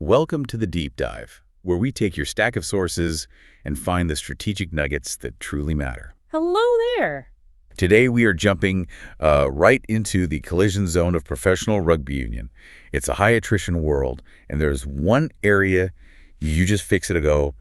Welcome to the Deep Dive, where we take your stack of sources and find the strategic nuggets that truly matter. Hello there. Today we are jumping right into the collision zone of professional rugby union. It's a high-attrition world, and there's one area you just fix it a go.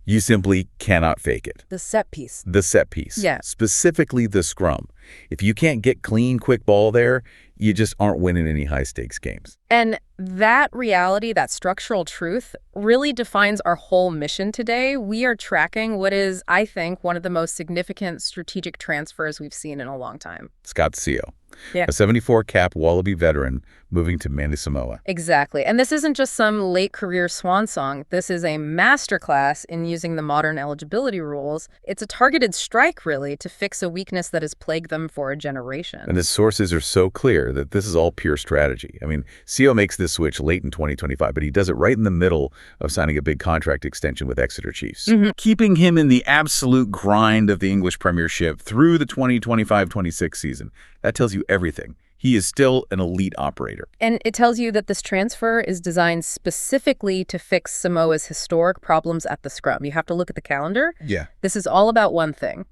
You simply cannot fake it. The set piece. The set piece. Yeah. Specifically the scrum. If you can't get clean, quick ball there, you just aren't winning any high-stakes games. And that reality, that structural truth, really defines our whole mission today. We are tracking what is, I think, one of the most significant strategic transfers we've seen in a long time. Scott Sio, Yeah. a 74-cap Wallaby veteran moving to Manu, Samoa. Exactly. And this isn't just some late career swan song. This is a masterclass in using the modern eligibility rules. It's a targeted strike, really, to fix a weakness that has plagued them for a generation. And the sources are so clear that this is all pure strategy. I mean, Sio makes this switch late in 2025, but he does it right in the middle of signing a big contract extension with Exeter Chiefs, keeping him in the absolute grind of the English Premiership through the 2025-26 season. That tells you everything. He is still an elite operator. And it tells you that this transfer is designed specifically to fix Samoa's historic problems at the scrum. You have to look at the calendar. Yeah. This is all about one thing,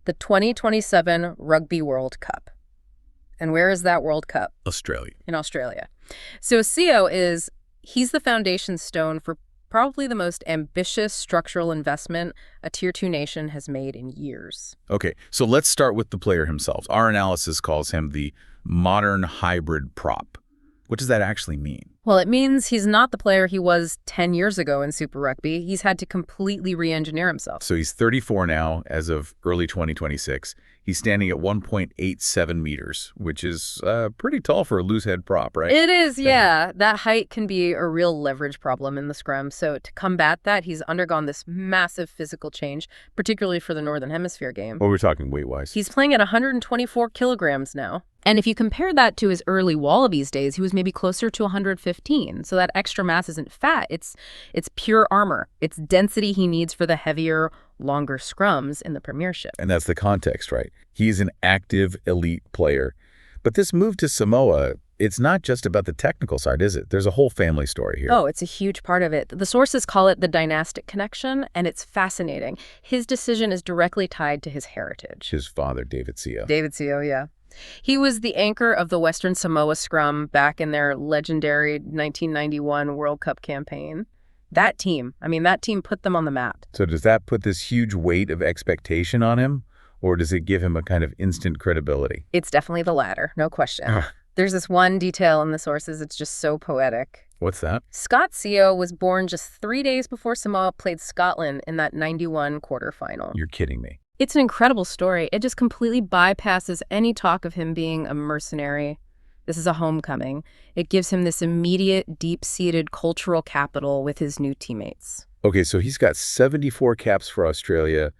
the 2027 Rugby World Cup. And where is that World Cup? Australia. In Australia. So Sio he's the foundation stone for probably the most ambitious structural investment a Tier 2 nation has made in years. Okay, so let's start with the player himself. Our analysis calls him the modern hybrid prop. What does that actually mean? Well, it means he's not the player he was 10 years ago in Super Rugby. He's had to completely re-engineer himself. So he's 34 now as of early 2026. He's standing at 1.87 meters, which is pretty tall for a loose head prop, right? It is, yeah. That height can be a real leverage problem in the scrum. So to combat that, he's undergone this massive physical change, particularly for the Northern Hemisphere game. What we're talking weight-wise? He's playing at 124 kilograms now. And if you compare that to his early Wallabies days, he was maybe closer to 115. So that extra mass isn't fat. It's pure armor. It's density he needs for the heavier, longer scrums in the Premiership. And that's the context, right? He's an active elite player. But this move to Samoa, it's not just about the technical side, is it? There's a whole family story here. Oh, it's a huge part of it. The sources call it the Dynastic connection, and it's fascinating. His decision is directly tied to his heritage. His father, David Sio. David Sio, yeah. He was the anchor of the Western Samoa scrum back in their legendary 1991 World Cup campaign. That team put them on the map. So does that put this huge weight of expectation on him, or does it give him a kind of instant credibility? It's definitely the latter, no question. There's this one detail in the sources, it's just so poetic. What's that? Scott Sio was born just 3 days before Samoa played Scotland in that 91 quarterfinal. You're kidding me. It's an incredible story. It just completely bypasses any talk of him being a mercenary. This is a homecoming. It gives him this immediate, deep-seated cultural capital with his new teammates. Okay, so he's got 74 caps for Australia.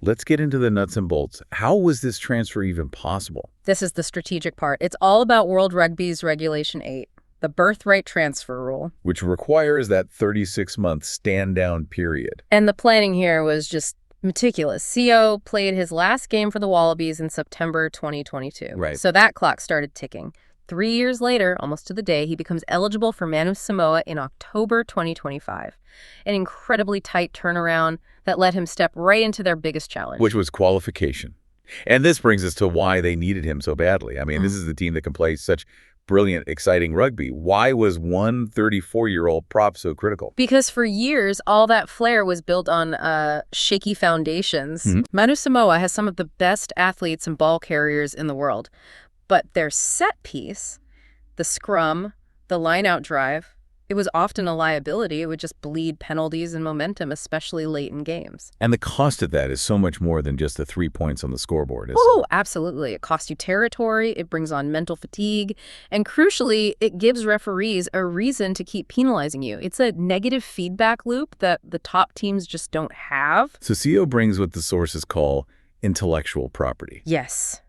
Let's get into the nuts and bolts. How was this transfer even possible? This is the strategic part. It's all about World Rugby's Regulation 8, the birthright transfer rule. Which requires that 36-month stand-down period. And the planning here was just meticulous. Sio played his last game for the Wallabies in September 2022. Right. So that clock started ticking. 3 years later, almost to the day, he becomes eligible for Manu Samoa in October 2025. An incredibly tight turnaround that let him step right into their biggest challenge. Which was qualification. And this brings us to why they needed him so badly. I mean, this is the team that can play such brilliant, exciting rugby. Why was one 34-year-old prop so critical? Because for years, all that flair was built on shaky foundations. Manu Samoa has some of the best athletes and ball carriers in the world. But their set piece, the scrum, the line-out drive, it was often a liability. It would just bleed penalties and momentum, especially late in games. And the cost of that is so much more than just the 3 points on the scoreboard, isn't Oh, it? absolutely. It costs you territory, it brings on mental fatigue, and crucially, it gives referees a reason to keep penalizing you. It's a negative feedback loop that the top teams just don't have. So Sio brings what the sources call intellectual property. Yes.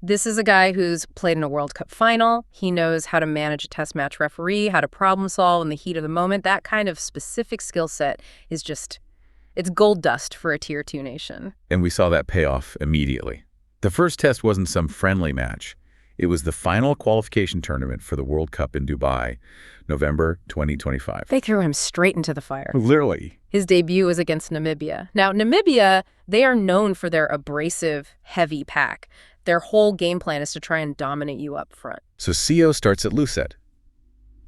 This is a guy who's played in a World Cup final. He knows how to manage a test match referee, how to problem solve in the heat of the moment. That kind of specific skill set is just, it's gold dust for a Tier 2 nation. And we saw that pay off immediately. The first test wasn't some friendly match. It was the final qualification tournament for the World Cup in Dubai, November 2025. They threw him straight into the fire. Literally. His debut was against Namibia. Now, Namibia, they are known for their abrasive, heavy pack. Their whole game plan is to try and dominate you up front. So CO starts at loosehead.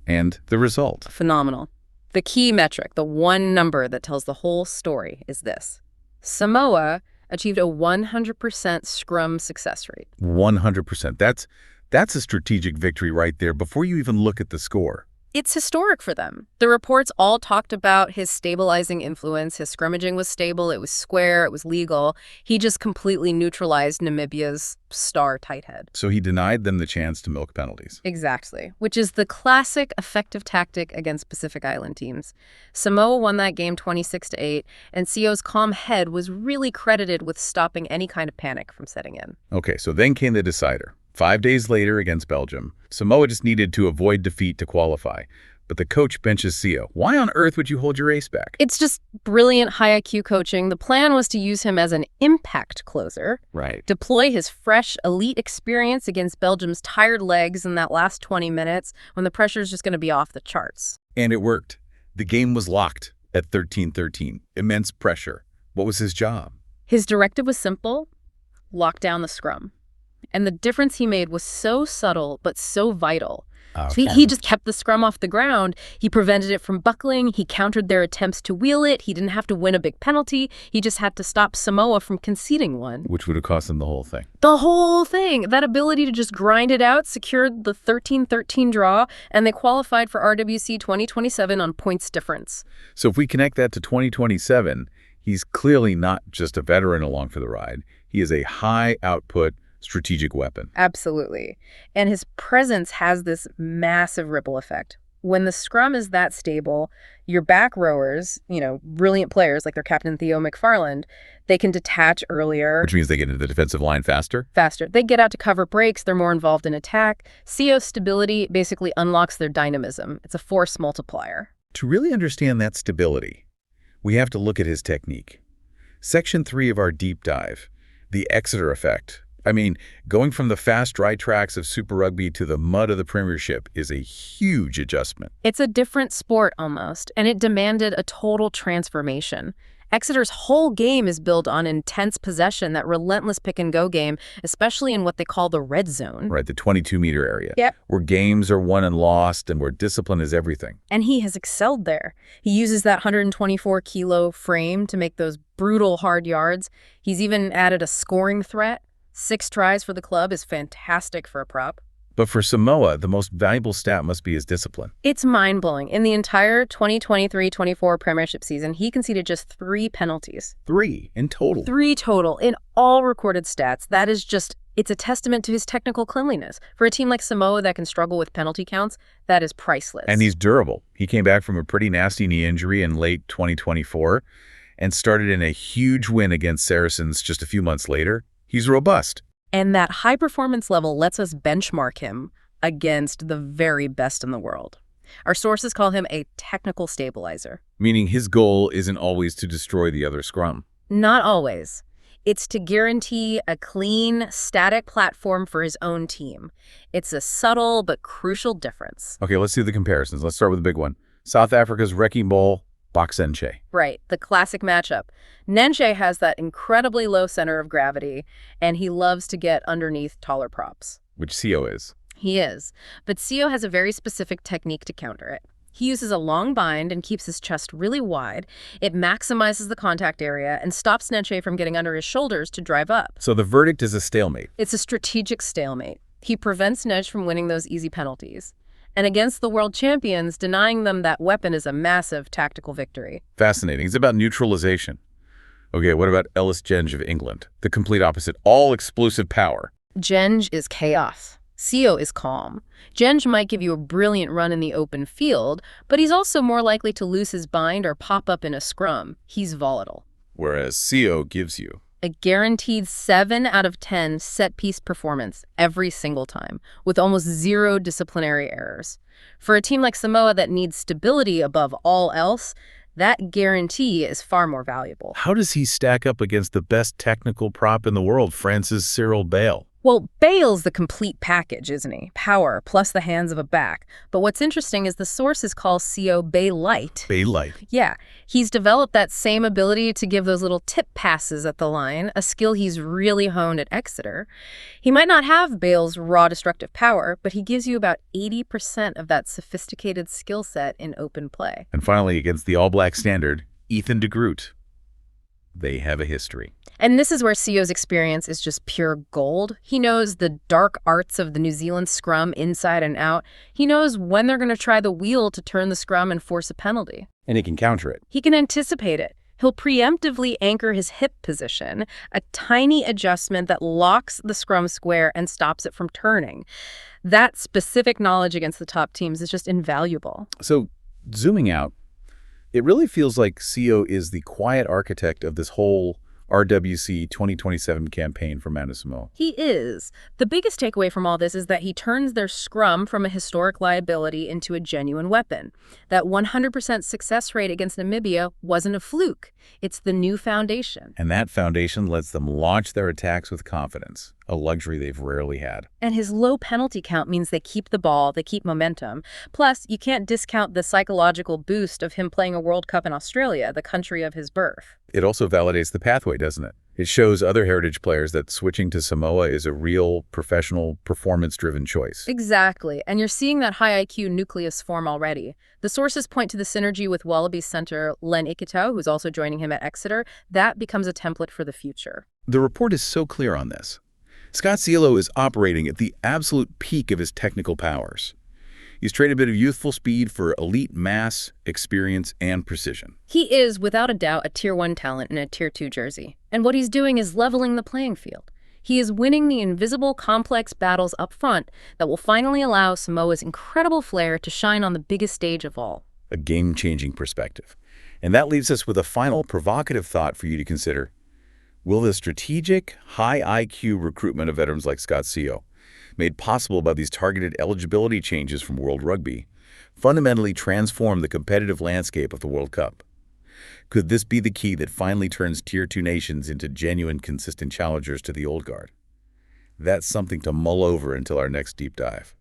And the result? Phenomenal. The key metric, the one number that tells the whole story, is this. Samoa achieved a 100% scrum success rate. 100%. That's a strategic victory right there before you even look at the score. It's historic for them. The reports all talked about his stabilizing influence. His scrummaging was stable, it was square, it was legal. He just completely neutralized Namibia's star tight head. So he denied them the chance to milk penalties. Exactly, which is the classic effective tactic against Pacific Island teams. Samoa won that game 26-8, and CO's calm head was really credited with stopping any kind of panic from setting in. Okay, so then came the decider. 5 days later against Belgium, Samoa just needed to avoid defeat to qualify. But the coach benches CO. Why on earth would you hold your ace back? It's just brilliant high IQ coaching. The plan was to use him as an impact closer. Right. Deploy his fresh, elite experience against Belgium's tired legs in that last 20 minutes when the pressure's just going to be off the charts. And it worked. The game was locked at 13-13. Immense pressure. What was his job? His directive was simple: lock down the scrum. And the difference he made was so subtle, but so vital. Okay. So he just kept the scrum off the ground. He prevented it from buckling. He countered their attempts to wheel it. He didn't have to win a big penalty. He just had to stop Samoa from conceding one. Which would have cost them the whole thing. The whole thing. That ability to just grind it out secured the 13-13 draw, and they qualified for RWC 2027 on points difference. So if we connect that to 2027, he's clearly not just a veteran along for the ride. He is a high-output strategic weapon. Absolutely. And his presence has this massive ripple effect. When the scrum is that stable, your back rowers, brilliant players like their captain Theo McFarland, they can detach earlier. Which means they get into the defensive line faster? Faster. They get out to cover breaks. They're more involved in attack. CO's stability basically unlocks their dynamism. It's a force multiplier. To really understand that stability, we have to look at his technique. Section 3 of our deep dive, the Exeter effect. I mean, going from the fast dry tracks of Super Rugby to the mud of the Premiership is a huge adjustment. It's a different sport almost, and it demanded a total transformation. Exeter's whole game is built on intense possession, that relentless pick-and-go game, especially in what they call the red zone. Right, the 22-meter area. Yep. Where games are won and lost and where discipline is everything. And he has excelled there. He uses that 124-kilo frame to make those brutal hard yards. He's even added a scoring threat. 6 tries for the club is fantastic for a prop. But for Samoa, the most valuable stat must be his discipline. It's mind-blowing. In the entire 2023-24 Premiership season, he conceded just 3 penalties. 3 in total. 3 total in all recorded stats. That is it's a testament to his technical cleanliness. For a team like Samoa that can struggle with penalty counts, that is priceless. And he's durable. He came back from a pretty nasty knee injury in late 2024 and started in a huge win against Saracens just a few months later. He's robust. And that high performance level lets us benchmark him against the very best in the world. Our sources call him a technical stabilizer. Meaning his goal isn't always to destroy the other scrum. Not always. It's to guarantee a clean, static platform for his own team. It's a subtle but crucial difference. Okay, let's do the comparisons. Let's start with the big one. South Africa's Wrecking Ball, Box Nenche. Right, the classic matchup. Nenche has that incredibly low center of gravity, and he loves to get underneath taller props. Which CO is. He is. But CO has a very specific technique to counter it. He uses a long bind and keeps his chest really wide. It maximizes the contact area and stops Nenche from getting under his shoulders to drive up. So the verdict is a stalemate. It's a strategic stalemate. He prevents Nedge from winning those easy penalties. And against the world champions, denying them that weapon is a massive tactical victory. Fascinating. It's about neutralization. Okay, what about Ellis Genge of England? The complete opposite. All explosive power. Genge is chaos. CO is calm. Genge might give you a brilliant run in the open field, but he's also more likely to lose his bind or pop up in a scrum. He's volatile. Whereas CO gives you a guaranteed 7 out of 10 set-piece performance every single time, with almost 0 disciplinary errors. For a team like Samoa that needs stability above all else, that guarantee is far more valuable. How does he stack up against the best technical prop in the world, France's Cyril Bale? Well, Bale's the complete package, isn't he? Power, plus the hands of a back. But what's interesting is the sources call CO Bay Light. Bay Light. Yeah, he's developed that same ability to give those little tip passes at the line, a skill he's really honed at Exeter. He might not have Bale's raw destructive power, but he gives you about 80% of that sophisticated skill set in open play. And finally, against the All Black standard, Ethan de Groot. They have a history. And this is where CO's experience is just pure gold. He knows the dark arts of the New Zealand scrum inside and out. He knows when they're going to try the wheel to turn the scrum and force a penalty. And he can counter it. He can anticipate it. He'll preemptively anchor his hip position, a tiny adjustment that locks the scrum square and stops it from turning. That specific knowledge against the top teams is just invaluable. So, zooming out, it really feels like CO is the quiet architect of this whole RWC 2027 campaign for Manu Samoa. He is. The biggest takeaway from all this is that he turns their scrum from a historic liability into a genuine weapon. That 100% success rate against Namibia wasn't a fluke. It's the new foundation. And that foundation lets them launch their attacks with confidence, a luxury they've rarely had. And his low penalty count means they keep the ball, they keep momentum. Plus, you can't discount the psychological boost of him playing a World Cup in Australia, the country of his birth. It also validates the pathway, doesn't it? It shows other heritage players that switching to Samoa is a real, professional, performance-driven choice. Exactly, and you're seeing that high IQ nucleus form already. The sources point to the synergy with Wallabies center Len Ikitau, who's also joining him at Exeter. That becomes a template for the future. The report is so clear on this. Scott Cielo is operating at the absolute peak of his technical powers. He's traded a bit of youthful speed for elite mass, experience, and precision. He is, without a doubt, a Tier 1 talent in a Tier 2 jersey. And what he's doing is leveling the playing field. He is winning the invisible, complex battles up front that will finally allow Samoa's incredible flair to shine on the biggest stage of all. A game-changing perspective. And that leaves us with a final provocative thought for you to consider. Will the strategic, high IQ recruitment of veterans like Scott Cielo, made possible by these targeted eligibility changes from World Rugby, fundamentally transform the competitive landscape of the World Cup? Could this be the key that finally turns Tier 2 nations into genuine, consistent challengers to the old guard? That's something to mull over until our next deep dive.